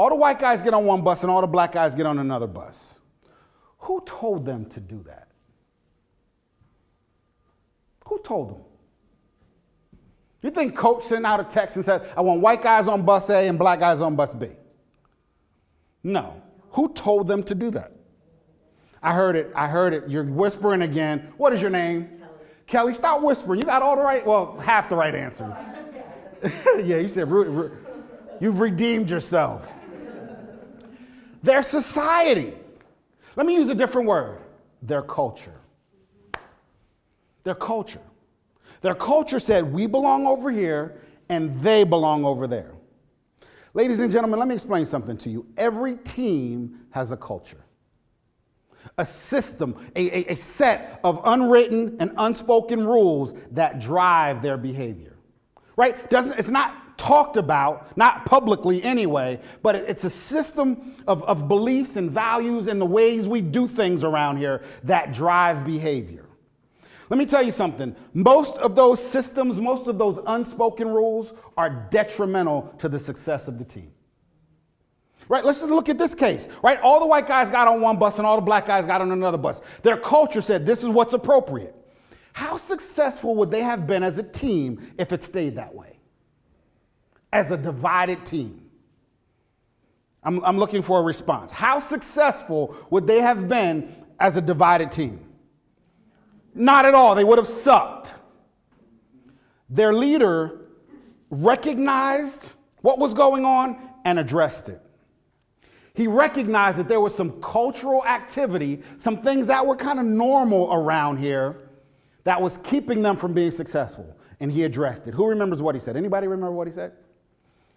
All the white guys get on one bus and all the black guys get on another bus. Who told them to do that? Who told them? You think coach sent out a text and said, I want white guys on bus A and black guys on bus B? No. Who told them to do that? I heard it. You're whispering again. What is your name? Kelly, stop whispering. You got all the right, well, half the right answers. Yeah, you said you've redeemed yourself. Their society. Let me use a different word. Their culture. Their culture. Their culture said, we belong over here and they belong over there. Ladies and gentlemen, let me explain something to you. Every team has a culture, a system, a set of unwritten and unspoken rules that drive their behavior, right? It's not talked about, not publicly anyway, but it's a system of beliefs and values and the ways we do things around here that drive behavior. Let me tell you something. Most of those systems, most of those unspoken rules are detrimental to the success of the team. Right, let's just look at this case, right? All the white guys got on one bus and all the black guys got on another bus. Their culture said this is what's appropriate. How successful would they have been as a team if it stayed that way? As a divided team? I'm looking for a response. How successful would they have been as a divided team? Not at all. They would have sucked. Their leader recognized what was going on and addressed it. He recognized that there was some cultural activity, some things that were kind of normal around here that was keeping them from being successful. And he addressed it. Who remembers what he said? Anybody remember what he said?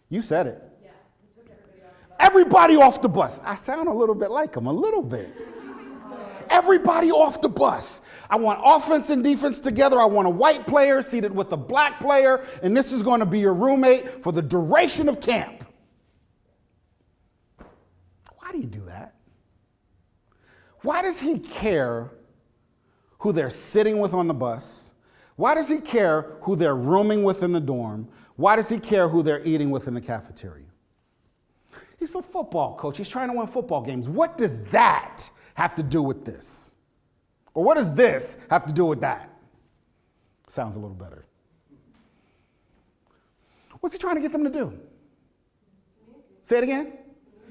You said it. Yeah, he took everybody off the bus. Everybody off the bus. I sound a little bit like him, a little bit. Everybody off the bus. I want offense and defense together. I want a white player seated with a black player, and this is going to be your roommate for the duration of camp. Why do you do that? Why does he care who they're sitting with on the bus? Why does he care who they're rooming with in the dorm? Why does he care who they're eating with in the cafeteria? He's a football coach. He's trying to win football games. What does that have to do with this? Or what does this have to do with that? Sounds a little better. What's he trying to get them to do? Say it again.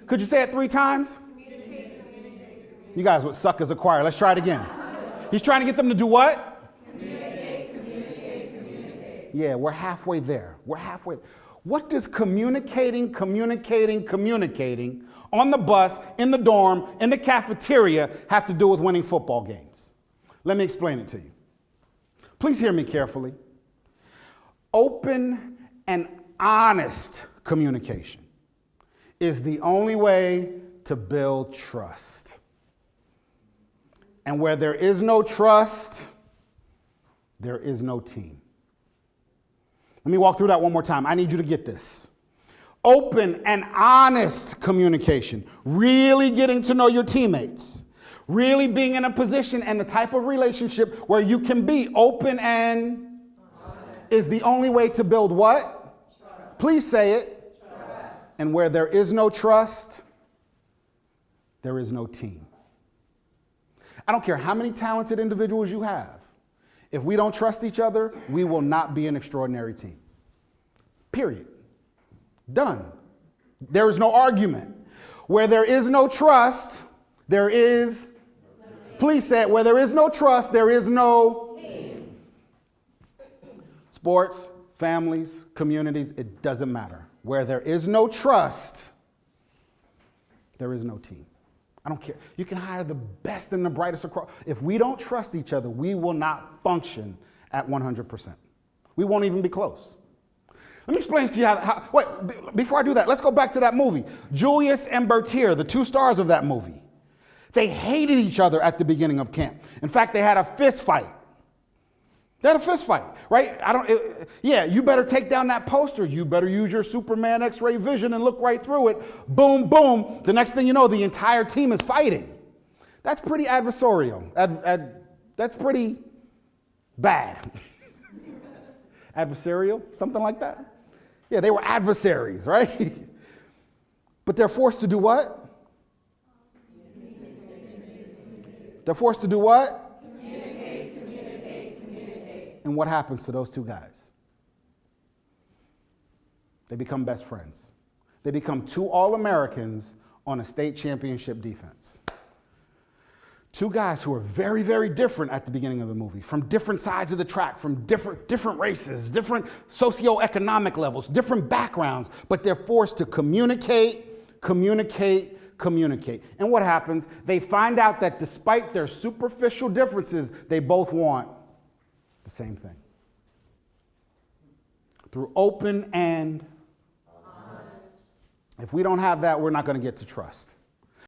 Could you say it 3 times? Communicate. You guys would suck as a choir. Let's try it again. He's trying to get them to do what? Communicate. Yeah, we're halfway there. What does communicating on the bus, in the dorm, in the cafeteria have to do with winning football games? Let me explain it to you. Please hear me carefully. Open and honest communication is the only way to build trust. And where there is no trust, there is no team. Let me walk through that one more time. I need you to get this. Open and honest communication, really getting to know your teammates, really being in a position and the type of relationship where you can be open and honest is the only way to build what? Trust. Please say it. Trust. And where there is no trust, there is no team. I don't care how many talented individuals you have. If we don't trust each other, we will not be an extraordinary team. Period. Done. There is no argument. Where there is no trust, there is, please say it, where there is no trust, there is no team. Sports, families, communities, it doesn't matter. Where there is no trust, there is no team. I don't care. You can hire the best and the brightest across. If we don't trust each other, we will not function at 100%. We won't even be close. Let me explain to you wait, before I do that, let's go back to that movie. Julius and Bertier, the 2 stars of that movie. They hated each other at the beginning of camp. In fact, they had a fist fight. Right? You better take down that poster. You better use your Superman X-ray vision and look right through it. Boom, boom. The next thing you know, the entire team is fighting. That's pretty adversarial. That's pretty bad. Adversarial, something like that. Yeah, they were adversaries, right? But they're forced to do what? They're forced to do what? Communicate. And what happens to those two guys? They become best friends. They become two All-Americans on a state championship defense. Two guys who are very, very different at the beginning of the movie, from different sides of the track, from different races, different socioeconomic levels, different backgrounds, but they're forced to communicate. And what happens? They find out that despite their superficial differences, they both want the same thing. Through open and honest. If we don't have that, we're not going to get to trust.